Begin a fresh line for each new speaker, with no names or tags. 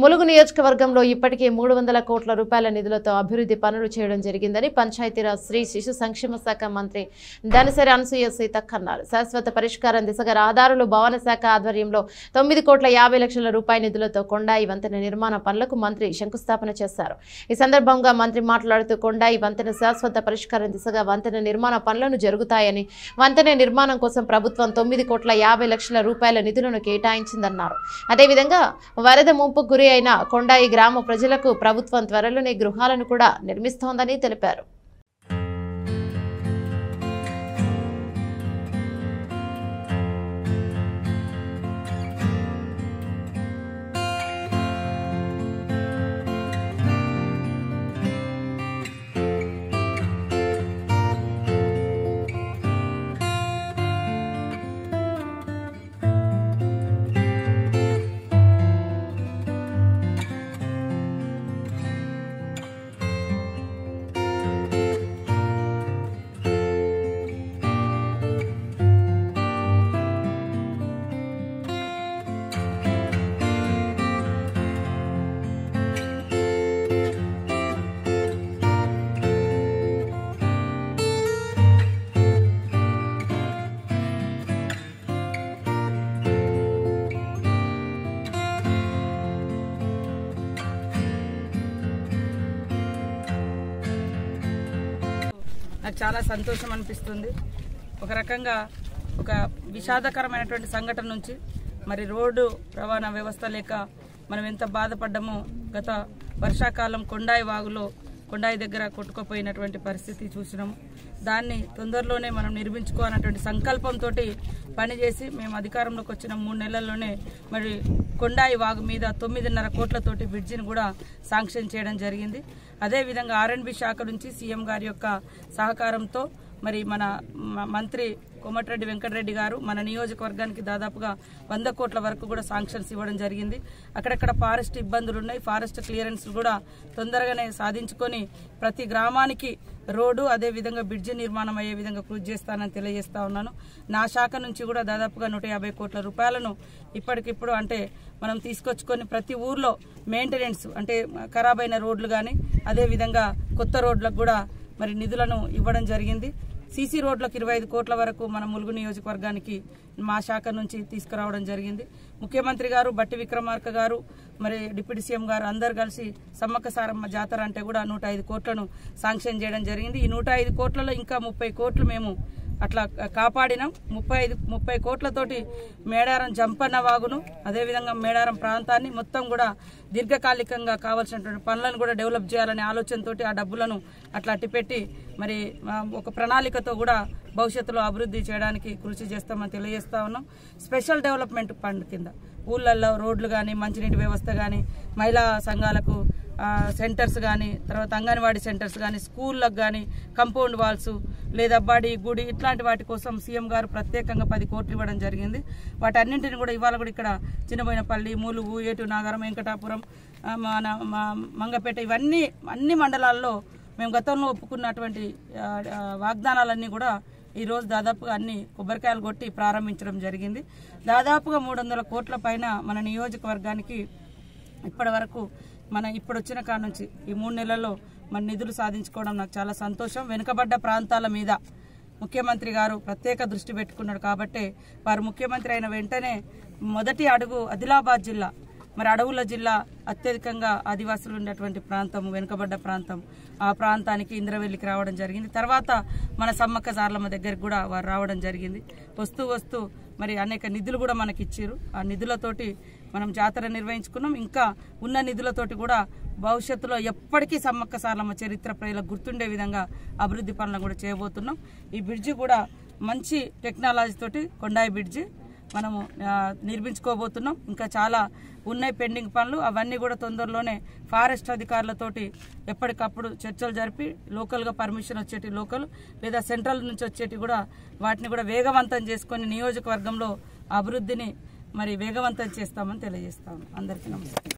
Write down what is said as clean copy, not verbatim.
ములుగు నియోజకవర్గంలో ఇప్పటికే 300 కోట్ల రూపాయల నిధులతో అభివృద్ధి పనులు చేయడం జరిగిందని పంచాయతీరాజ్ శ్రీ శిశు సంక్షేమ శాఖ మంత్రి దనసరి అనసూయ సీతక్క అన్నారు. శాశ్వత పరిష్కారం దిశగా రహదారులు భవన శాఖ ఆధ్వర్యంలో 9,50,00,000 రూపాయల నిధులతో కొండాయి వంతెన నిర్మాణ పనులకు మంత్రి శంకుస్థాపన చేశారు. ఈ సందర్భంగా మంత్రి మాట్లాడుతూ కొండాయి వంతెన శాశ్వత పరిష్కారం దిశగా వంతెన నిర్మాణ పనులను జరుగుతాయని, వంతెన నిర్మాణం కోసం ప్రభుత్వం 9,50,00,000 రూపాయల నిధులను కేటాయించిందన్నారు. అదేవిధంగా వరద ముంపు అయిన కొండాయి గ్రామ ప్రజలకు ప్రభుత్వం త్వరలోనే గృహాలను కూడా నిర్మిస్తోందని తెలిపారు.
నాకు చాలా సంతోషం అనిపిస్తుంది. ఒక రకంగా ఒక విషాదకరమైనటువంటి సంఘటన నుంచి మరి రోడ్డు రవాణా వ్యవస్థ లేక మనం ఎంత బాధపడ్డామో గత వర్షాకాలం కొండాయి వాగులో కొండాయి దగ్గర కొట్టుకుపోయినటువంటి పరిస్థితి చూసినాము. దాన్ని తొందరలోనే మనం నిర్మించుకోవాలన్నటువంటి సంకల్పంతో పనిచేసి మేము అధికారంలోకి వచ్చిన 3 నెలల్లోనే మరి కొండాయి వాగు మీద 9.5 కోట్లతోటి బ్రిడ్జిని కూడా శాంక్షన్ చేయడం జరిగింది. అదేవిధంగా R&B శాఖ నుంచి సీఎం గారి యొక్క సహకారంతో మరి మన మంత్రి కోమటిరెడ్డి వెంకటరెడ్డి గారు మన నియోజకవర్గానికి దాదాపుగా 100 కోట్ల వరకు కూడా శాంక్షన్స్ ఇవ్వడం జరిగింది. అక్కడక్కడ ఫారెస్ట్ ఇబ్బందులు ఉన్నాయి. ఫారెస్ట్ క్లియరెన్స్ కూడా తొందరగానే సాధించుకొని ప్రతి గ్రామానికి రోడ్డు అదేవిధంగా బ్రిడ్జి నిర్మాణం అయ్యే విధంగా కృషి చేస్తానని తెలియజేస్తా ఉన్నాను. నా శాఖ నుంచి కూడా దాదాపుగా 150 కోట్ల రూపాయలను ఇప్పటికిప్పుడు అంటే మనం తీసుకొచ్చుకొని ప్రతి ఊర్లో మెయింటెనెన్స్ అంటే ఖరాబ్ అయిన రోడ్లు కానీ అదేవిధంగా కొత్త రోడ్లకు కూడా మరి నిధులను ఇవ్వడం జరిగింది. సీసీ రోడ్లకు 25 కోట్ల వరకు మన ములుగు నియోజకవర్గానికి మా శాఖ నుంచి తీసుకురావడం జరిగింది. ముఖ్యమంత్రి గారు బట్టి విక్రమార్క గారు మరి డిప్యూటీ సీఎం గారు అందరు కలిసి సమ్మక్క సారమ్మ జాతర అంటే కూడా 105 కోట్లను శాంక్షన్ చేయడం జరిగింది. ఈ 105 కోట్లలో ఇంకా 30 కోట్లు మేము అట్లా కాపాడినాం. 30 కోట్లతోటి మేడారం జంపన్న వాగును అదేవిధంగా మేడారం ప్రాంతాన్ని మొత్తం కూడా దీర్ఘకాలికంగా కావాల్సినటువంటి పనులను కూడా డెవలప్ చేయాలనే ఆలోచనతో ఆ డబ్బులను అట్లా అట్టిపెట్టి మరి ఒక ప్రణాళికతో కూడా భవిష్యత్తులో అభివృద్ధి చేయడానికి కృషి చేస్తామని తెలియజేస్తా ఉన్నాం. స్పెషల్ డెవలప్మెంట్ ఫండ్ కింద ఊళ్ళల్లో రోడ్లు కానీ మంచినీటి వ్యవస్థ కానీ మహిళా సంఘాలకు సెంటర్స్ కానీ తర్వాత అంగన్వాడీ సెంటర్స్ కానీ స్కూళ్ళకు కానీ కంపౌండ్ వాల్స్ లేదా బడి గుడి ఇట్లాంటి వాటి కోసం సీఎం గారు ప్రత్యేకంగా 10 కోట్లు ఇవ్వడం జరిగింది. వాటన్నింటిని కూడా ఇవాళ కూడా ఇక్కడ చిన్నబోయినపల్లి ములుగు ఏటు నాగరం వెంకటాపురం మంగపేట ఇవన్నీ అన్ని మండలాల్లో మేము గతంలో ఒప్పుకున్నటువంటి వాగ్దానాలన్నీ కూడా ఈరోజు దాదాపుగా అన్ని కొబ్బరికాయలు కొట్టి ప్రారంభించడం జరిగింది. దాదాపుగా 300 కోట్ల పైన మన నియోజకవర్గానికి ఇప్పటి వరకు ఇప్పుడు వచ్చిన కాడ నుంచి ఈ 3 నెలల్లో మన నిధులు సాధించుకోవడం నాకు చాలా సంతోషం. వెనుకబడ్డ ప్రాంతాల మీద ముఖ్యమంత్రి గారు ప్రత్యేక దృష్టి పెట్టుకున్నాడు కాబట్టి వారు ముఖ్యమంత్రి అయిన వెంటనే మొదటి అడుగు ఆదిలాబాద్ జిల్లా మరి అడవుల జిల్లా అత్యధికంగా ఆదివాసులు ఉన్నటువంటి ప్రాంతం వెనుకబడ్డ ప్రాంతం ఆ ప్రాంతానికి ఇంద్రవెల్లికి రావడం జరిగింది. తర్వాత మన సమ్మక్క సారలమ్మ దగ్గరికి కూడా వారు రావడం జరిగింది. వస్తూ మరి అనేక నిధులు కూడా మనకి ఇచ్చారు. ఆ నిధులతోటి మనం జాతర నిర్వహించుకున్నాం. ఇంకా ఉన్న నిధులతోటి కూడా భవిష్యత్తులో ఎప్పటికీ సమ్మక్క సారలమ్మ చరిత్ర ప్రజలకు గుర్తుండే విధంగా అభివృద్ధి పనులను కూడా చేయబోతున్నాం. ఈ బ్రిడ్జి కూడా మంచి టెక్నాలజీ తోటి కొండాయి బ్రిడ్జి మనము నిర్మించుకోబోతున్నాం. ఇంకా చాలా ఉన్నాయి పెండింగ్ పనులు. అవన్నీ కూడా తొందరలోనే ఫారెస్ట్ అధికారులతోటి ఎప్పటికప్పుడు చర్చలు జరిపి లోకల్గా పర్మిషన్ వచ్చేటి లోకల్ లేదా సెంట్రల్ నుంచి వచ్చేటి కూడా వాటిని కూడా వేగవంతం చేసుకొని నియోజకవర్గంలో అభివృద్ధిని మరి వేగవంతం చేస్తామని తెలియజేస్తాము. అందరికీ నమస్కారం.